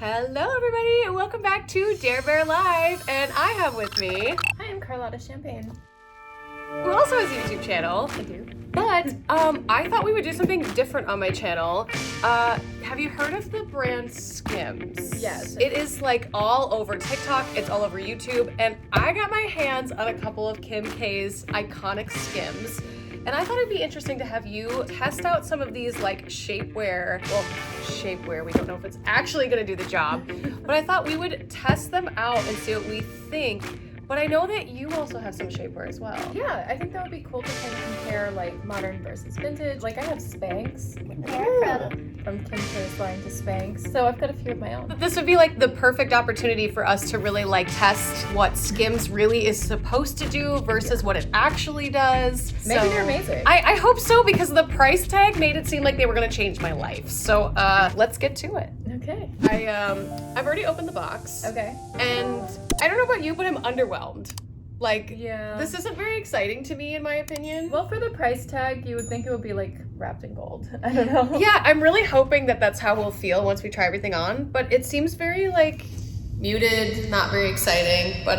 Hello everybody and welcome back to DareBearLive, and I have with me, Hi, I'm Carlotta Champagne. who also has a YouTube channel. I do. But I thought we would do something different on my channel. Have you heard of the brand Skims? Yes. It is like all over TikTok, it's all over YouTube, and I got my hands on a couple of Kim K's iconic Skims. And I thought it'd be interesting to have you test out some of these like shapewear. Well, shapewear, we don't know if it's actually gonna do the job. But I thought we would test them out and see what we think. But I know that you also have some shapewear as well. Yeah, I think that would be cool to kind of compare like modern versus vintage. Like I have Spanx from Kim K's line to Spanx, so I've got a few of my own. This would be like the perfect opportunity for us to really like test what Skims really is supposed to do versus what it actually does. Maybe they're amazing. I hope so, because the price tag made it seem like they were gonna change my life. So let's get to it. Okay. I've already opened the box. Okay. And I don't know about you, but I'm underwhelmed. Like, Yeah. this isn't very exciting to me, in my opinion. Well, for the price tag, you would think it would be like wrapped in gold. I don't know. Yeah, I'm really hoping that that's how we'll feel once we try everything on, but it seems very like muted, not very exciting, but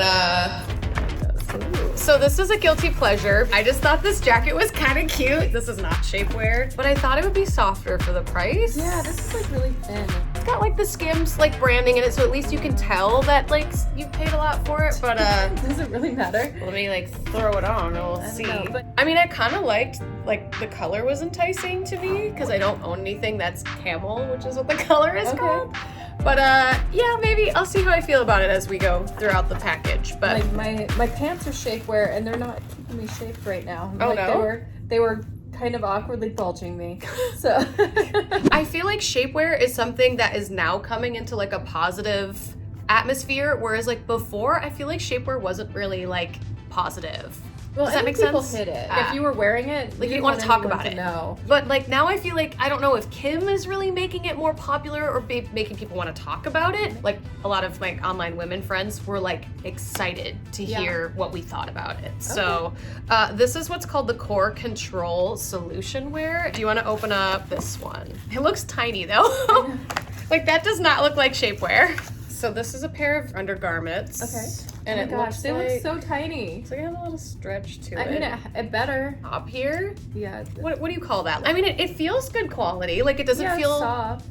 so this is a guilty pleasure. I just thought this jacket was kind of cute. This is not shapewear, but I thought it would be softer for the price. Yeah, this is like really thin. It's got like the Skims like branding in it, so at least you can tell that like you paid a lot for it, but Does it really matter? let me like throw it on and we'll see. know, but- I mean, I kind of liked, like, the color was enticing to me because I don't own anything that's camel, which is what the color is Okay. called. But yeah, maybe I'll see how I feel about it as we go throughout the package. But Like my pants are shapewear and they're not keeping me shaped right now. Oh, like no? They were kind of awkwardly bulging me. So I feel like shapewear is something that is now coming into like a positive atmosphere, whereas like before, I feel like shapewear wasn't really like positive. well, Does that I make think people sense? hit it. Ah. If you were wearing it, Like, you didn't wanna want talk anyone about to it. know. But like now I feel like, I don't know if Kim is really making it more popular or making people want to talk about it. Like a lot of my online women friends were like excited to Yeah. hear what we thought about it. So this is what's called the Core Control Solution Wear. Do you want to open up this one? It looks tiny though. Like that does not look like shapewear. So this is a pair of undergarments. Okay. And oh it my gosh, looks they like, look so tiny. it's like it has a little stretch to I it. mean, it better. Up here. Yeah. What do you call that? I mean, it feels good quality. Like it doesn't Yeah, feel it's soft.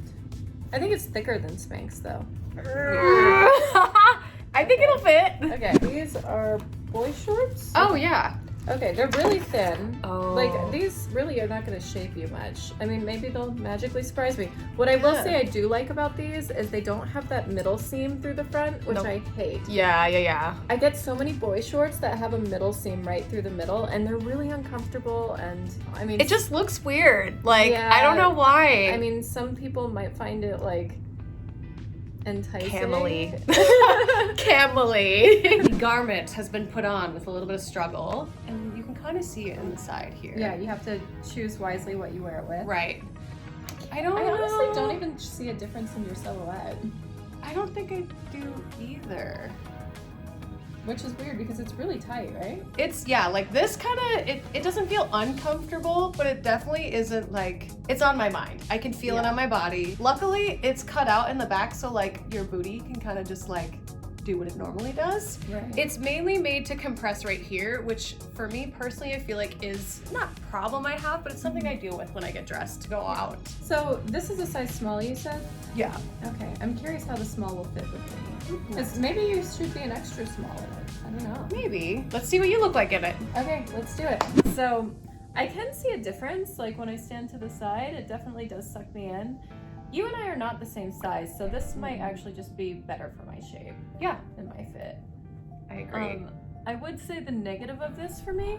I think it's thicker than Spanx though. I think it'll fit. Okay, these are boy shorts. Oh yeah. Okay, they're really thin. Oh. Like, these really are not going to shape you much. I mean, maybe they'll magically surprise me. What I will Yeah. say I do like about these is they don't have that middle seam through the front, which Nope. I hate. Yeah. I get so many boy shorts that have a middle seam right through the middle, and they're really uncomfortable, and I mean... It just looks weird. Like, Yeah. I don't know why. I mean, some people might find it, like, enticing. Camely. Camely. The garment has been put on with a little bit of struggle, and you can kind of see it in the side here. Yeah, you have to choose wisely what you wear it with. Right. I I honestly know. don't even see a difference in your silhouette, I don't think I do either. which is weird because it's really tight, right? It's, yeah, like this kind of, it doesn't feel uncomfortable, but it definitely isn't like, it's on my mind. I can feel it Yeah. on my body. Luckily, it's cut out in the back, so like your booty can kind of just like do what it normally does. Right. It's mainly made to compress right here, which for me personally, I feel like is not a problem I have, but it's something I deal with when I get dressed to go out. So this is a size small, you said? Yeah. Okay, I'm curious how the small will fit with me. Because maybe you should be an extra small in it. I don't know. Maybe. Let's see what you look like in it. Okay, let's do it. So I can see a difference. Like when I stand to the side, it definitely does suck me in. You and I are not the same size, so this might actually just be better for my shape Yeah, and my fit. I agree. I would say the negative of this for me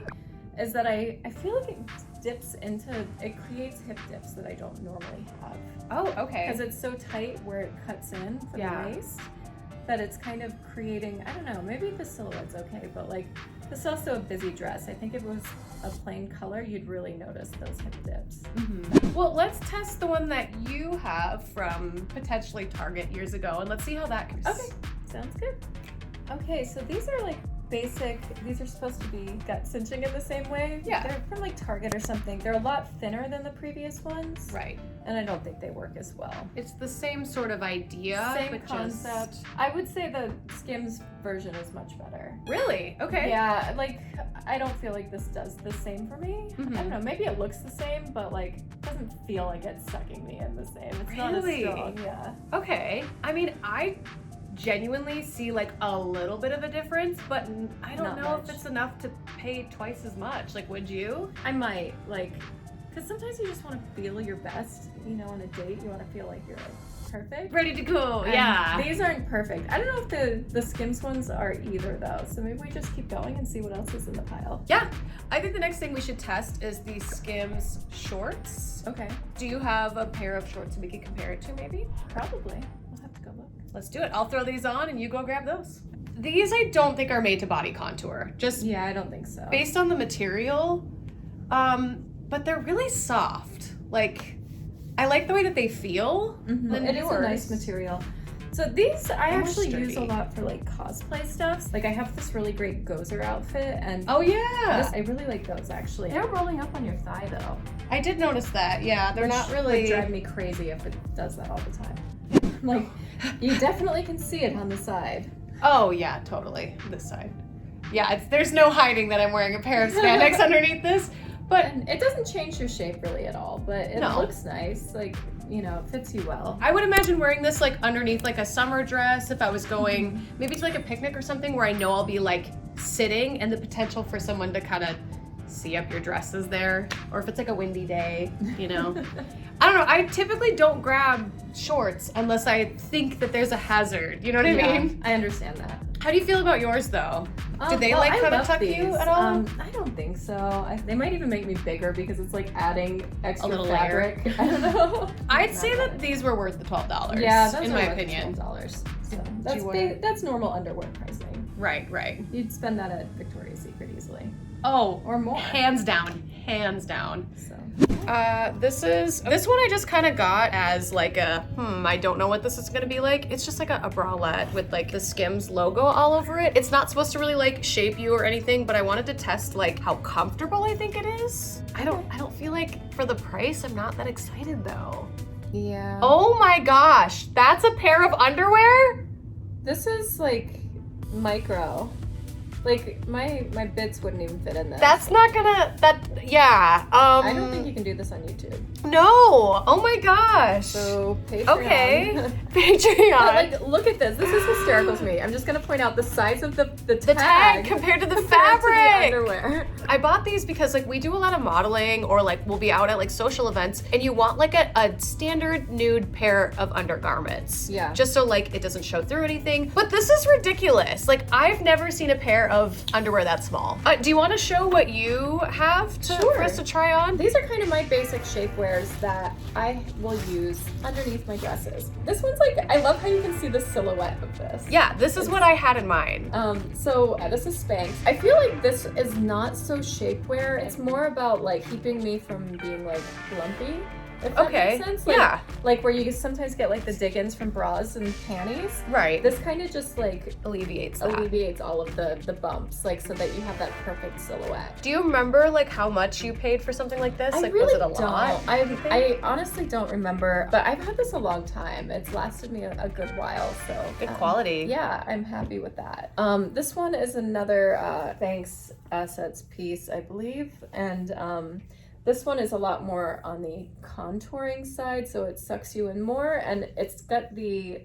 is that I feel like it dips into, it creates hip dips that I don't normally have. Oh, okay. Because it's so tight where it cuts in for Yeah. the waist that it's kind of creating, I don't know, maybe the silhouette's okay, but like this is also a busy dress. I think if it was a plain color, you'd really notice those hip dips. Well, let's test the one that you have from potentially Target years ago, and let's see how that goes. Okay, sounds good. Okay, so these are like basic, these are supposed to be gut cinching in the same way. Yeah. They're from like Target or something. They're a lot thinner than the previous ones. Right. and I don't think they work as well. It's the same sort of idea, Same but concept. I would say the Skims version is much better. Really? Okay. Yeah, like I don't feel like this does the same for me. Mhm. I don't know, maybe it looks the same, but like it doesn't feel like it's sucking me in the same. It's not as Really? strong, yeah. Okay. I mean, I genuinely see like a little bit of a difference, but I don't Not know much. if it's enough to pay twice as much. Like, would you? I might, like, because sometimes you just want to feel your best, you know, on a date. You want to feel like you're like perfect. Ready to go, And yeah. These aren't perfect. I don't know if the Skims ones are either, though. So maybe we just keep going and see what else is in the pile. Yeah. I think the next thing we should test is the Skims shorts. Okay. Do you have a pair of shorts that we could compare it to, maybe? Probably. We'll have to go look. Let's do it. I'll throw these on and you go grab those. These I don't think are made to body contour, just Yeah, I don't think so. based on the material. But they're really soft. Like, I like the way that they feel. than It is a nice yours. material. So these I Almost actually use a sturdy. lot for like cosplay stuff. Like I have this really great Gozer outfit, and Oh yeah. I really like those actually. They're rolling up on your thigh though. I did notice that. Yeah, they're which not really. would drive me crazy if it does that all the time. Like you definitely can see it on the side. Oh yeah, totally. This side. Yeah, there's no hiding that I'm wearing a pair of spandex underneath this. But And it doesn't change your shape really at all, but it No. looks nice. Like, you know, it fits you well. I would imagine wearing this like underneath like a summer dress if I was going maybe to like a picnic or something where I know I'll be like sitting and the potential for someone to kind of see up your dresses there, or if it's like a windy day, you know. I don't know. I typically don't grab shorts unless I think that there's a hazard. You know what I Yeah, mean? I understand that. How do you feel about yours though? Do they Well, like I kind of love tuck you these. at all? I don't think so. They might even make me bigger because it's like adding extra little layer. fabric. I don't know. I'd say that these were worth the $12. Yeah, that's in my opinion. $12. So you wanna- that's normal underwear pricing. Right, right. You'd spend that at Victoria's Secret easily, Oh, or more. hands down, hands down. So This one I just kind of got as like a, I don't know what this is gonna be like. It's just like a bralette with like the Skims logo all over it. It's not supposed to really like shape you or anything, but I wanted to test like how comfortable I think it is. I don't feel like for the price, I'm not that excited though. yeah. Oh my gosh, that's a pair of underwear? This is like micro. Like my bits wouldn't even fit in this. That's not gonna, yeah. I don't think you can do this on YouTube. No, oh my gosh. So Patreon. Okay, Patreon. But, like, look at this. This is hysterical to me. I'm just gonna point out the size of the The tag compared to the compared to fabric. the underwear. I bought these because like we do a lot of modeling or like we'll be out at like social events and you want like a standard nude pair of undergarments. Yeah. Just so like it doesn't show through anything. But this is ridiculous. Like I've never seen a pair of underwear that small. Do you want to show what you have for us to try on? These are kind of my basic shapewears that I will use underneath my dresses. This one's like, I love how you can see the silhouette of this. Yeah, this is what I had in mind. So this is Spanx. I feel like this is not so shapewear. It's more about like keeping me from being like lumpy. If that Okay, makes sense. Like, yeah. Like where you sometimes get like the dig-ins from bras and panties. Right. This kind of just like alleviates that. alleviates all of the bumps, like so that you have that perfect silhouette. Do you remember like how much you paid for something like this? I Like really was it a lot? I honestly don't remember, but I've had this a long time. It's lasted me a good while, so Good quality. yeah, I'm happy with that. This one is another Spanx Assets piece, I believe, and this one is a lot more on the contouring side, so it sucks you in more, and it's got the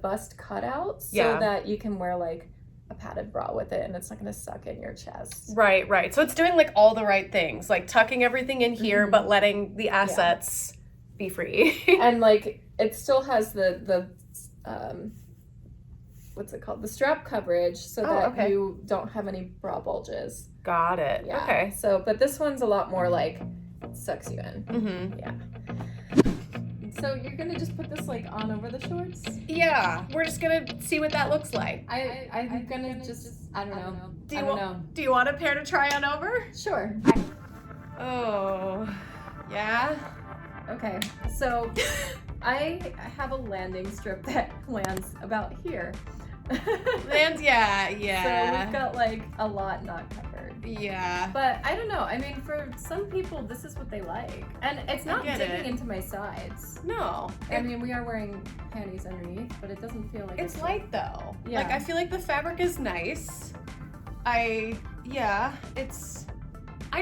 bust cutout so Yeah. that you can wear like a padded bra with it, and it's not gonna suck in your chest. Right, right. So it's doing like all the right things, like tucking everything in here, but letting the assets be free. And like it still has the what's it called? The strap coverage so that you don't have any bra bulges. Got it. Yeah. Okay. So, but this one's a lot more like sucks you in. Mm-hmm. Yeah. So you're gonna just put this like on over the shorts? Yeah, we're just gonna see what that looks like. I'm gonna just I don't know. Do you want a pair to try on over? Sure. Oh, yeah. Okay. So I have a landing strip that lands about here. And yeah. So we've got like a lot not covered. Yeah. But I don't know. I mean, for some people, this is what they like. And it's not digging into my sides. No. I mean, we are wearing panties underneath, but it doesn't feel like it's light though. Yeah. Like I feel like the fabric is nice. I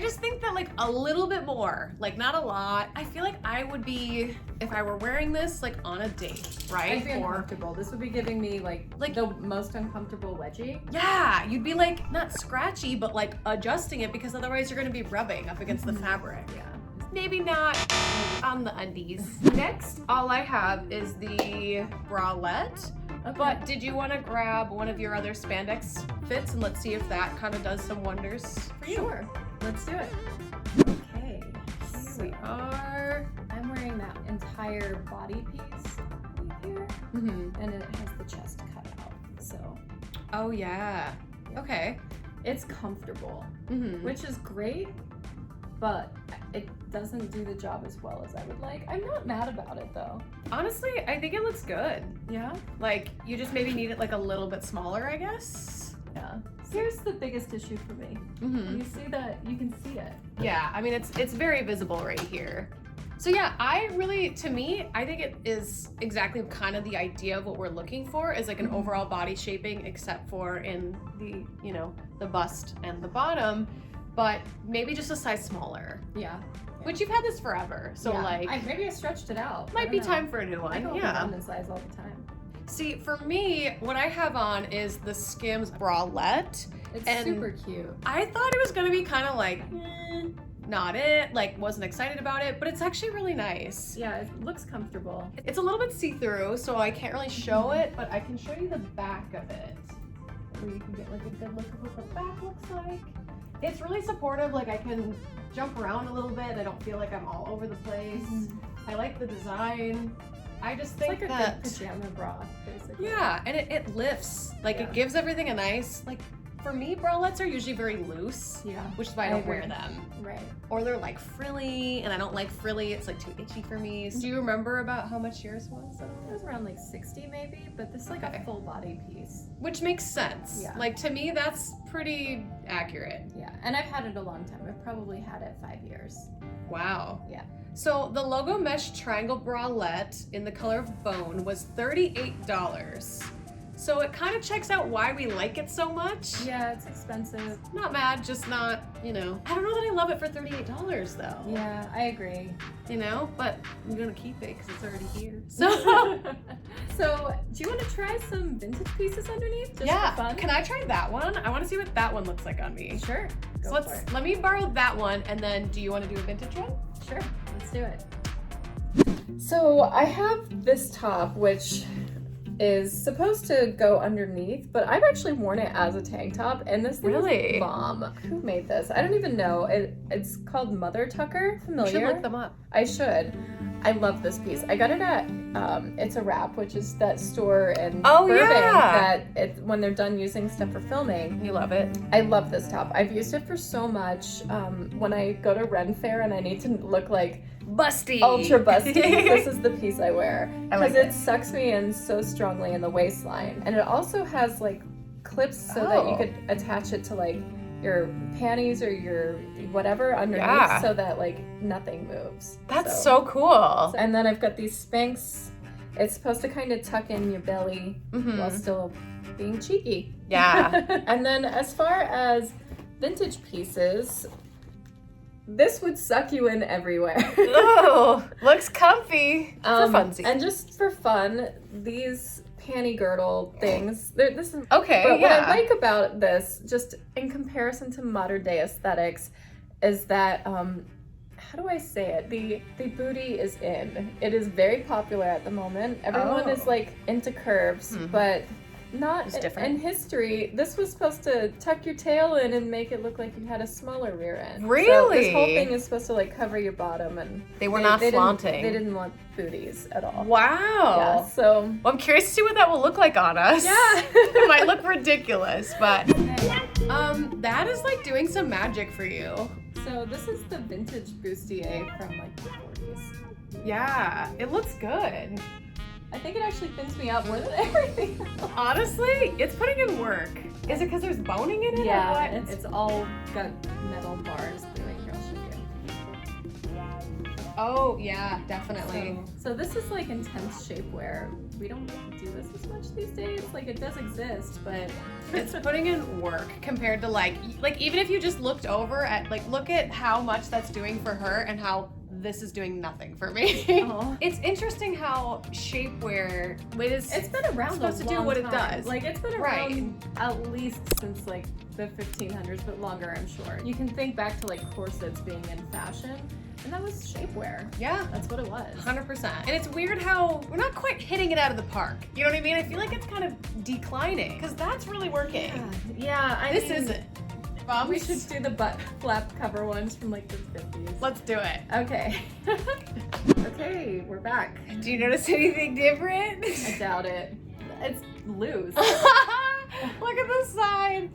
just think that like a little bit more, like not a lot. I feel like I would be, if I were wearing this like on a date, right? I'd be uncomfortable. This would be giving me like the most uncomfortable wedgie. Yeah, you'd be like not scratchy, but like adjusting it because otherwise you're gonna be rubbing up against the fabric. Yeah. Maybe not on the undies. Next, all I have is the bralette. Okay. But did you want to grab one of your other spandex fits and let's see if that kind of does some wonders for you? Sure. Let's do it. Okay. Here we are. I'm wearing that entire body piece here, and it has the chest cut out. So. Oh yeah. Okay. It's comfortable, Mm-hmm. which is great, but it doesn't do the job as well as I would like. I'm not mad about it though. Honestly, I think it looks good. Yeah? Like you just maybe need it like a little bit smaller, I guess. Yeah. Here's the biggest issue for me. Mm-hmm. You see that? You can see it. Yeah, I mean it's very visible right here. So yeah, to me, I think it is exactly kind of the idea of what we're looking for is like an overall body shaping, except for in the, the bust and the bottom, but maybe just a size smaller. Yeah. Which you've had this forever, so yeah. Maybe I stretched it out. Might be time for a new one. I go yeah. down in size all the time. See, for me, what I have on is the Skims bralette. It's super cute. I thought it was gonna be kind of like, not it, like wasn't excited about it, but it's actually really nice. Yeah, it looks comfortable. It's a little bit see-through, so I can't really show it, but I can show you the back of it, where you can get like a good look of what the back looks like. It's really supportive, like I can jump around a little bit. I don't feel like I'm all over the place. I like the design. I just think it's like a good pajama bra, basically. Yeah, and it lifts. Like it gives everything a nice, like for me, bralettes are usually very loose. Yeah. Which is why I don't wear them. Right. Or they're like frilly, and I don't like frilly. It's like too itchy for me. So do you remember about how much yours was? It was around like 60 maybe, but this is like a full body piece. Which makes sense. Yeah. Like to me, that's pretty accurate. Yeah, and I've had it a long time. I've probably had it 5 years. Wow. Yeah. So the logo mesh triangle bralette in the color of bone was $38. So it kind of checks out why we like it so much. Yeah, it's expensive. Not mad, just not, I don't know that I love it for $38 though. Yeah, I agree. But I'm gonna keep it because it's already here. So, do you want to try some vintage pieces underneath? Just for fun? Can I try that one? I want to see what that one looks like on me. Sure. So let me borrow that one, and then do you want to do a vintage one? Sure, let's do it. So I have this top, which is supposed to go underneath, but I've actually worn it as a tank top, and this thing is bomb. Who made this? I don't even know. It's called Mother Tucker. Familiar? You should look them up. I should. I love this piece. I got it at It's a Wrap, which is that store in Burbank that when they're done using stuff for filming. You love it. I love this top. I've used it for so much. When I go to Ren Fair and I need to look like busty, ultra busty, this is the piece I wear because it sucks me in so strongly in the waistline, and it also has like clips so that you could attach it to like your panties or your whatever underneath so that like nothing moves. That's so cool. And then I've got these Spanx. It's supposed to kind of tuck in your belly while still being cheeky. Yeah. And then as far as vintage pieces, this would suck you in everywhere. Oh, looks comfy. For funsies. And just for fun, these panty girdle things. This is okay. But what I like about this, just in comparison to modern day aesthetics, is that how do I say it? The booty is in. It is very popular at the moment. Everyone is like into curves, but not in history. This was supposed to tuck your tail in and make it look like you had a smaller rear end. Really? So this whole thing is supposed to like cover your bottom, and they were not flaunting. They didn't want booties at all. Wow. Yeah, so well, I'm curious to see what that will look like on us. Yeah. It might look ridiculous, but that is like doing some magic for you. So this is the vintage bustier from like the 40s. Yeah, it looks good. I think it actually thins me out more than everything else. Honestly, it's putting in work. Is it because there's boning in it? Yeah, or what? it's all got metal bars through it. Here, I'll show you. Oh, yeah, definitely. So this is like intense shapewear. We don't do this as much these days. Like it does exist, but It's putting in work compared to like even if you just looked over at look at how much that's doing for her and how this is doing nothing for me. Aw. It's interesting how shapewear it's been around supposed a to do long what it time. does. Like it's been Right. around at least since like the 1500s, but longer, I'm sure. You can think back to like corsets being in fashion, and that was shapewear. Yeah. That's what it was. 100%. And it's weird how we're not quite hitting it out of the park. You know what I mean? I feel like it's kind of declining because that's really working. Yeah, This isn't. Bumps. We should do the butt flap cover ones from like the 50s. Let's do it. Okay. Okay, we're back. Do you notice anything different? I doubt it. It's loose. Look at the side.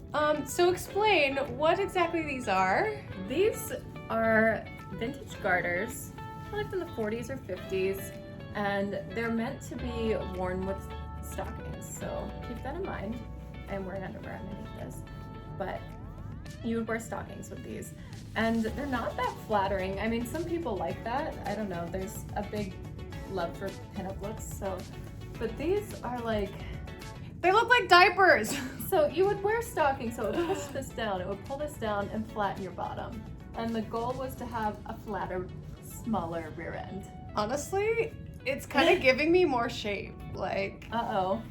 So explain what exactly these are. These are vintage garters, probably from the 40s or 50s, and they're meant to be worn with stockings. So keep that in mind. I'm wearing underwear underneath this, but you would wear stockings with these. And they're not that flattering. I mean, some people like that. I don't know. There's a big love for pinup looks. So, but these are like, They look like diapers. so you would wear stockings, so it would push this down, it would pull this down and flatten your bottom. And the goal was to have a flatter, smaller rear end. Honestly, it's kind of giving me more shape. Like, Uh-oh.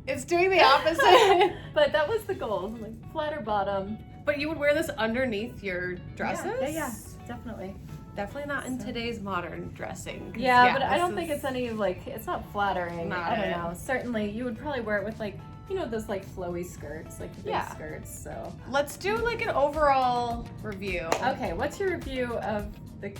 it's doing the opposite. But that was the goal, like flatter bottom. But you would wear this underneath your dresses? Yeah, definitely. Definitely not in today's modern dressing. 'Cause, Yeah, but I this don't think is- it's any like, it's not flattering. Not I don't it. know. Certainly, you would probably wear it with like, you know, those like flowy skirts, like the big Yeah. skirts, so. Let's do like an overall review. Okay, what's your review of the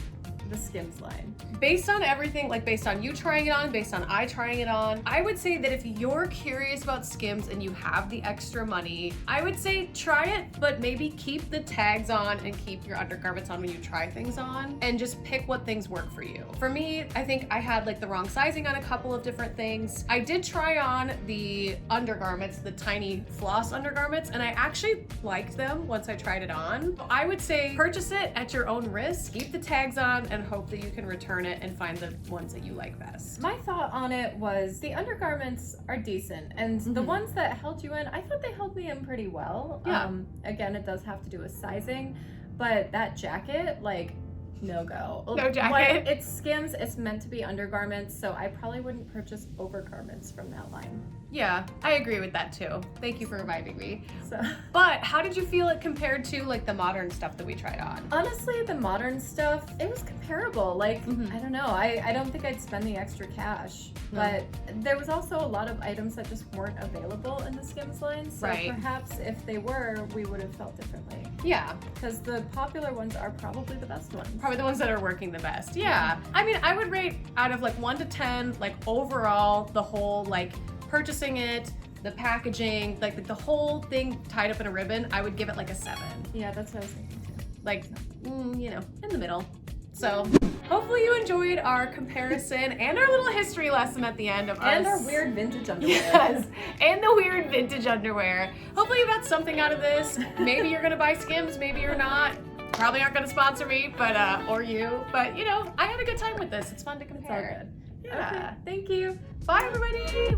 Skims line? Based on everything, like based on you trying it on, based on I trying it on, I would say that if you're curious about Skims and you have the extra money, I would say try it, but maybe keep the tags on and keep your undergarments on when you try things on and just pick what things work for you. For me, I think I had like the wrong sizing on a couple of different things. I did try on the undergarments, the tiny floss undergarments, and I actually liked them once I tried it on. I would say purchase it at your own risk, keep the tags on, and hope that you can return it and find the ones that you like best. My thought on it was the undergarments are decent, and the Mhm. ones that held you in, I thought they held me in pretty well. Yeah. Again, it does have to do with sizing, but that jacket, like, no go. No jacket? Like, it's Skims, it's meant to be undergarments, so I probably wouldn't purchase overgarments from that line. Yeah, I agree with that too. Thank you for reminding me. So But how did you feel it compared to like the modern stuff that we tried on? honestly, the modern stuff, it was comparable. Like, Mhm. I don't know, I don't think I'd spend the extra cash. No. But there was also a lot of items that just weren't available in the Skims line. So Right. perhaps if they were, we would have felt differently. Yeah, Because the popular ones are probably the best ones. probably the ones that are working the best. Yeah. I mean, I would rate out of like 1 to 10, like overall, the whole like purchasing it, the packaging, like the whole thing tied up in a ribbon, I would give it like a 7. Yeah, that's what I was thinking too. Like, you know, in the middle. So hopefully you enjoyed our comparison and our little history lesson at the end of And us. our weird vintage underwear. Yes, and the weird vintage underwear. Hopefully you got something out of this. Maybe you're gonna buy Skims, maybe you're not. Probably aren't gonna sponsor me, but or you. But you know, I had a good time with this. It's fun to It's all compare. good. Yeah. Okay, thank you. Bye everybody.